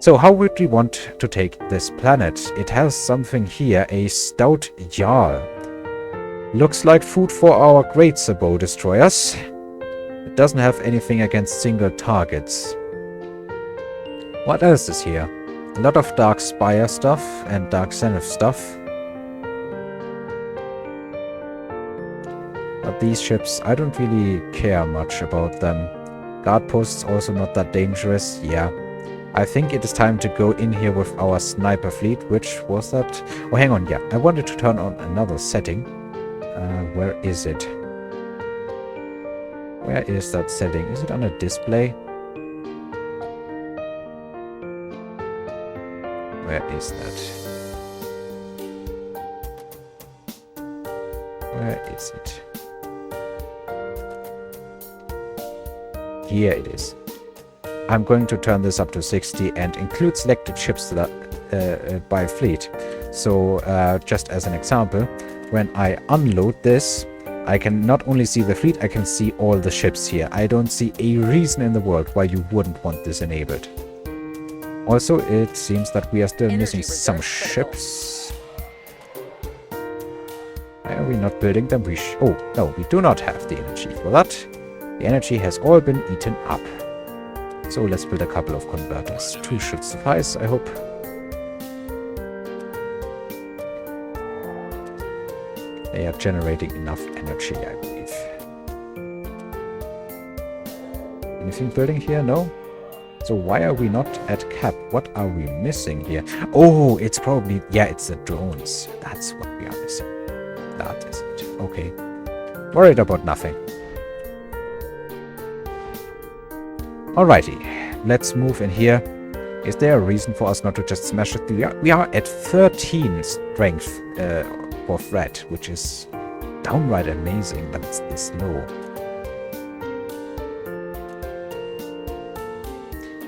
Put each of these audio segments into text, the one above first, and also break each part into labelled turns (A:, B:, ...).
A: So how would we want to take this planet? It has something here, a stout Jarl. Looks like food for our Great Spire destroyers. It doesn't have anything against single targets. What else is here? A lot of Dark Spire stuff and Dark Zenith stuff. But these ships, I don't really care much about them. Guard posts also not that dangerous. Yeah. I think it is time to go in here with our sniper fleet. Which was that? Oh, hang on. Yeah. I wanted to turn on another setting. Where is it? Where is that setting? Is it on a display? Where is that? Where is it? Here it is. I'm going to turn this up to 60 and include selected ships that by fleet. So just as an example, when I unload this, I can not only see the fleet, I can see all the ships here. I don't see a reason in the world why you wouldn't want this enabled. Also, it seems that we are still missing some ships. Why are we not building them? Oh, no, we do not have the energy for that. The energy has all been eaten up. So let's build a couple of converters. 2 should suffice, I hope. They are generating enough energy, I believe. Anything building here? No? So why are we not at cap? What are we missing here? Oh, it's probably... Yeah, it's the drones. That's what we are missing. That is it. Okay. Worried about nothing. Alrighty. Let's move in here. Is there a reason for us not to just smash it? We are at 13 strength for threat, which is downright amazing that it's this low.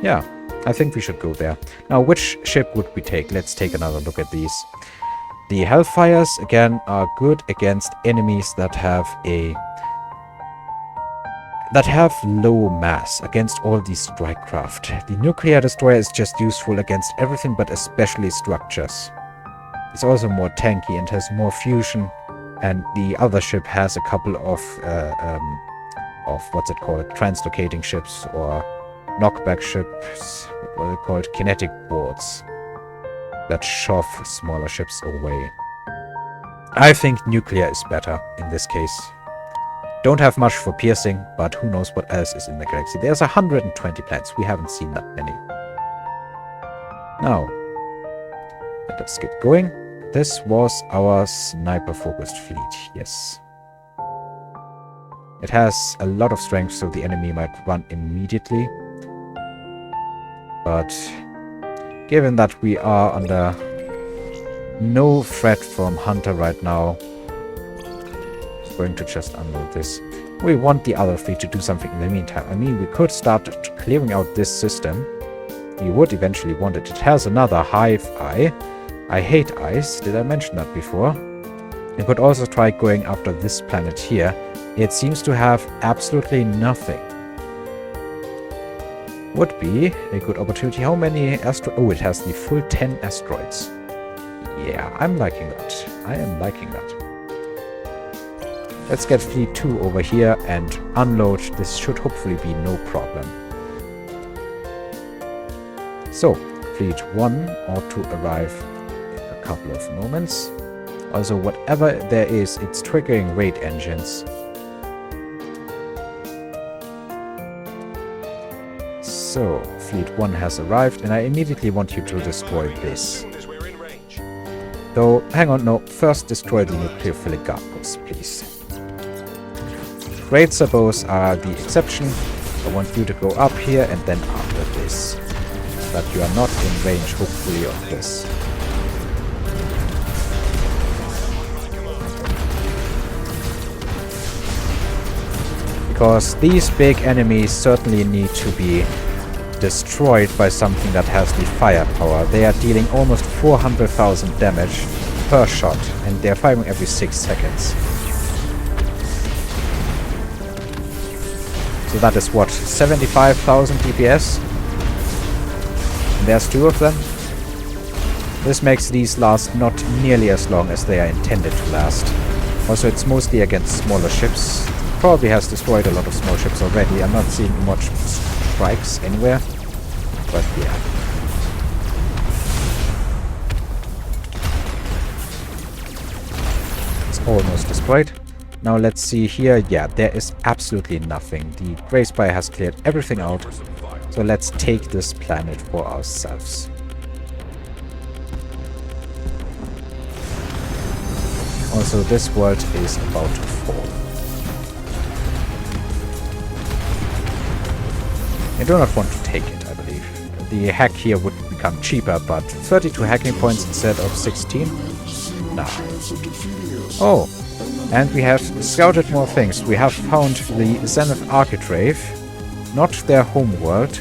A: Yeah, I think we should go there. Now, which ship would we take? Let's take another look at these. The Hellfires, again, are good against enemies that have low mass, against all these strike craft. The nuclear destroyer is just useful against everything, but especially structures. It's also more tanky and has more fusion, and the other ship has a couple of what's it called, translocating ships or knockback ships, what are they called, kinetic boards, that shove smaller ships away. I think nuclear is better in this case. Don't have much for piercing, but who knows what else is in the galaxy. There's 120 planets. We haven't seen that many. Now, let us get going. This was our sniper-focused fleet, yes. It has a lot of strength, so the enemy might run immediately. But given that we are under no threat from Hunter right now, I'm going to just unload this. We want the other fleet to do something in the meantime. I mean, we could start clearing out this system. We would eventually want it. It has another hive eye. I hate ice. Did I mention that before? You could also try going after this planet here. It seems to have absolutely nothing. Would be a good opportunity. How many asteroids? Oh, it has the full 10 asteroids. Yeah, I'm liking that. I am liking that. Let's get Fleet 2 over here and unload. This should hopefully be no problem. So, Fleet 1 ought to arrive in a couple of moments. Also, whatever there is, it's triggering raid engines. So, Fleet 1 has arrived, and I immediately want you to destroy this. Though, hang on, no, first destroy the nucleophilic guard posts, please. Great Spires are the exception. I want you to go up here and then after this. But you are not in range, hopefully, of this. Because these big enemies certainly need to be destroyed by something that has the firepower. They are dealing almost 400,000 damage per shot, and they are firing every 6 seconds. So that is what, 75,000 DPS? And there's 2 of them. This makes these last not nearly as long as they are intended to last. Also, it's mostly against smaller ships. Probably has destroyed a lot of small ships already. I'm not seeing much strikes anywhere. But yeah. It's almost destroyed. Now let's see here. Yeah, there is absolutely nothing. The Gray Spire has cleared everything out. So let's take this planet for ourselves. Also, this world is about to fall. I do not want to take it, I believe. The hack here would become cheaper, but 32 hacking points instead of 16? Nah. Oh, and we have scouted more things. We have found the Zenith Architrave, not their homeworld,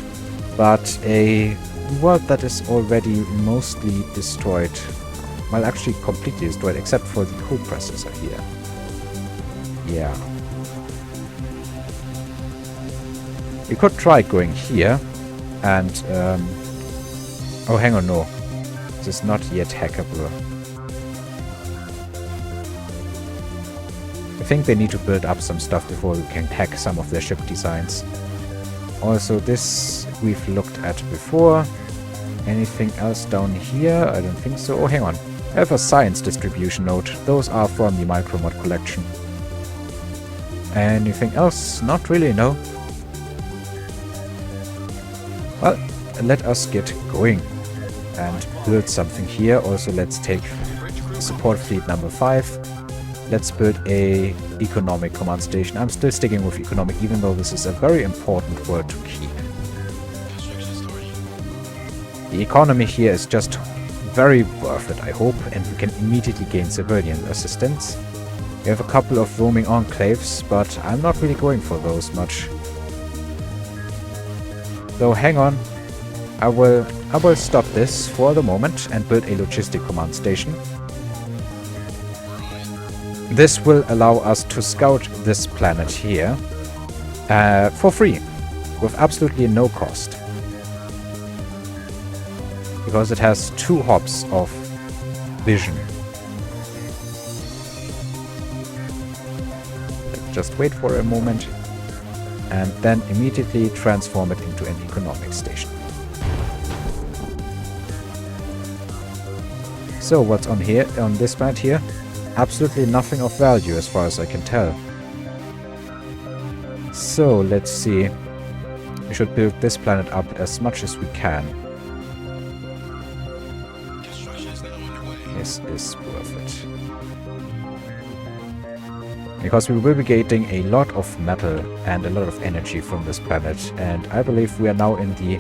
A: but a world that is already mostly destroyed. Well, actually completely destroyed, except for the co-processor here. Yeah. We could try going here, and... oh, hang on, no. This is not yet hackable. I think they need to build up some stuff before we can hack some of their ship designs. Also, this we've looked at before. Anything else down here? I don't think so. Oh, hang on. I have a science distribution node. Those are from the Micromod collection. Anything else? Not really, no. Well, let us get going and build something here. Also, let's take support fleet number 5. Let's build a economic command station. I'm still sticking with economic, even though this is a very important word to keep. The economy here is just very worth it, I hope, and we can immediately gain civilian assistance. We have a couple of roaming enclaves, but I'm not really going for those much. So hang on, I will stop this for the moment and build a logistic command station. This will allow us to scout this planet here for free, with absolutely no cost. Because it has 2 hops of vision. Let's just wait for a moment and then immediately transform it into an economic station. So what's on here, on this planet here? Absolutely nothing of value as far as I can tell. So let's see. We should build this planet up as much as we can. This is worth it. Because we will be getting a lot of metal and a lot of energy from this planet, and I believe we are now in the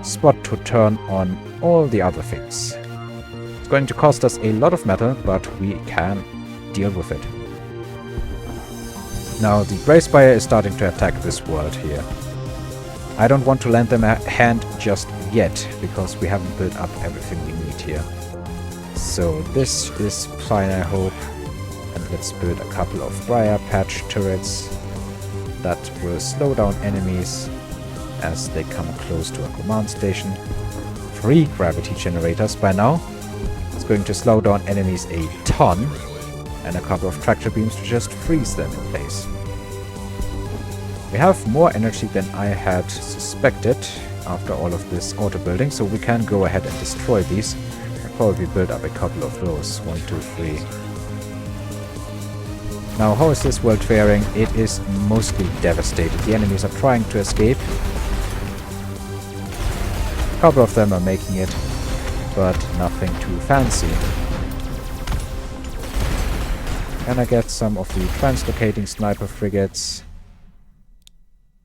A: spot to turn on all the other things. It's going to cost us a lot of metal, but we can deal with it. Now the Gray Spire is starting to attack this world here. I don't want to lend them a hand just yet, because we haven't built up everything we need here. So this is fine, I hope. And let's build a couple of briar patch turrets that will slow down enemies as they come close to a command station. 3 gravity generators by now. It's going to slow down enemies a ton. And a couple of tractor beams to just freeze them in place. We have more energy than I had suspected after all of this auto building, so we can go ahead and destroy these. I'll probably build up a couple of those. 1, 2, 3. Now, how is this world faring? It is mostly devastated. The enemies are trying to escape. A couple of them are making it, but nothing too fancy. Can I get some of the translocating sniper frigates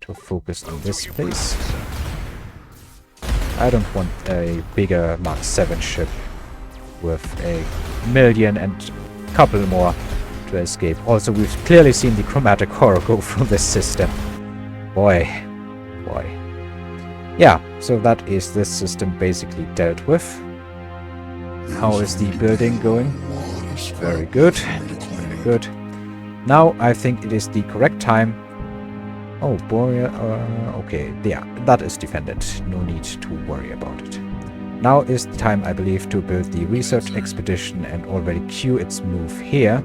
A: to focus on this place? I don't want a bigger Mark 7 ship with a million and couple more to escape. Also, we've clearly seen the chromatic horror go through this system. Boy. Yeah, so that is this system basically dealt with. How is the building going? Very good. Very good. Now I think it is the correct time. Oh, boy. Okay, yeah, that is defended. No need to worry about it. Now is the time, I believe, to build the research expedition and already queue its move here.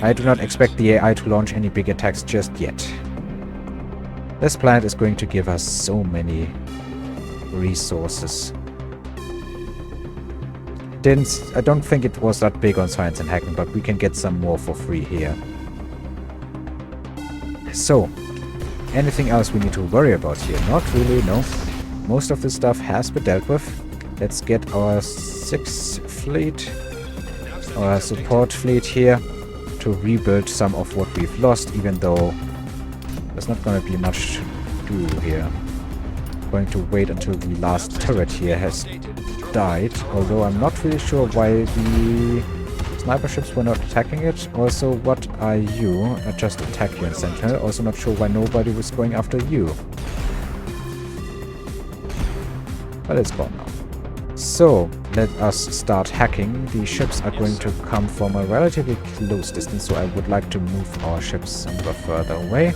A: I do not expect the AI to launch any big attacks just yet. This planet is going to give us so many resources. I don't think it was that big on science and hacking, but we can get some more for free here. So, anything else we need to worry about here? Not really, no. Most of this stuff has been dealt with. Let's get our 6th fleet, our support fleet here, to rebuild some of what we've lost, even though there's not going to be much to do here. I'm going to wait until the last turret here has died, although I'm not really sure why the sniper ships were not attacking it. Also, what are you? Just attack you in Sentinel. Also not sure why nobody was going after you. But it's gone now. So, let us start hacking. The ships are going to come from a relatively close distance, so I would like to move our ships a little further away.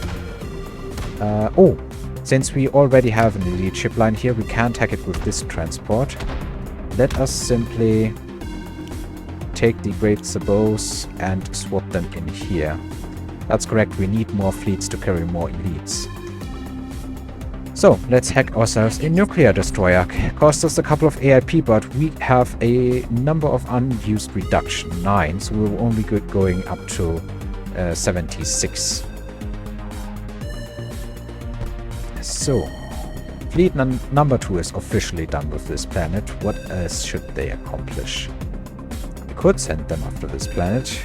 A: Since we already have an elite ship line here, we can't hack it with this transport. Let us simply take the Great Sabos and swap them in here. That's correct, we need more fleets to carry more elites. So, let's hack ourselves a nuclear destroyer. Cost us a couple of AIP, but we have a number of unused reduction, 9, so we're only good going up to 76. So, fleet number 2 is officially done with this planet. What else should they accomplish? We could send them after this planet.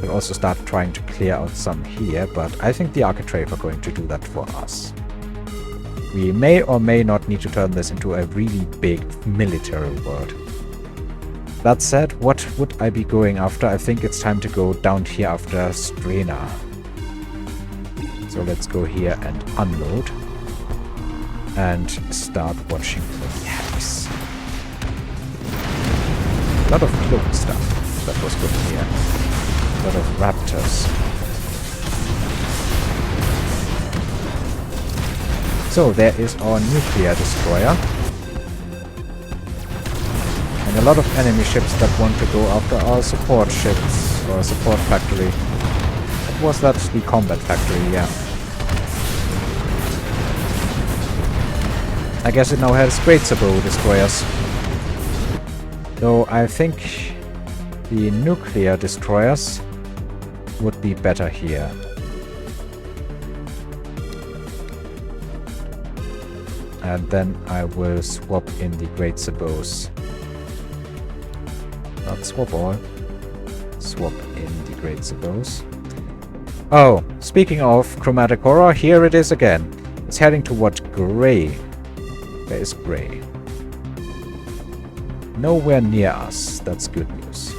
A: We'll also start trying to clear out some here, but I think the Architrave are going to do that for us. We may or may not need to turn this into a really big military world. That said, what would I be going after? I think it's time to go down here after Strena. So let's go here and unload. And start watching for the hacks. A lot of cloak stuff. That was good here. A lot of raptors. So there is our nuclear destroyer. And a lot of enemy ships that want to go after our support ships, or support factory. What was that? The combat factory, yeah. I guess it now has Great Sabo destroyers. Though I think the nuclear destroyers would be better here. And then I will swap in the Great Sabos. Not swap all. Swap in the Great Sabos. Oh, speaking of chromatic horror, here it is again. It's heading toward Gray. There is Gray. Nowhere near us. That's good news.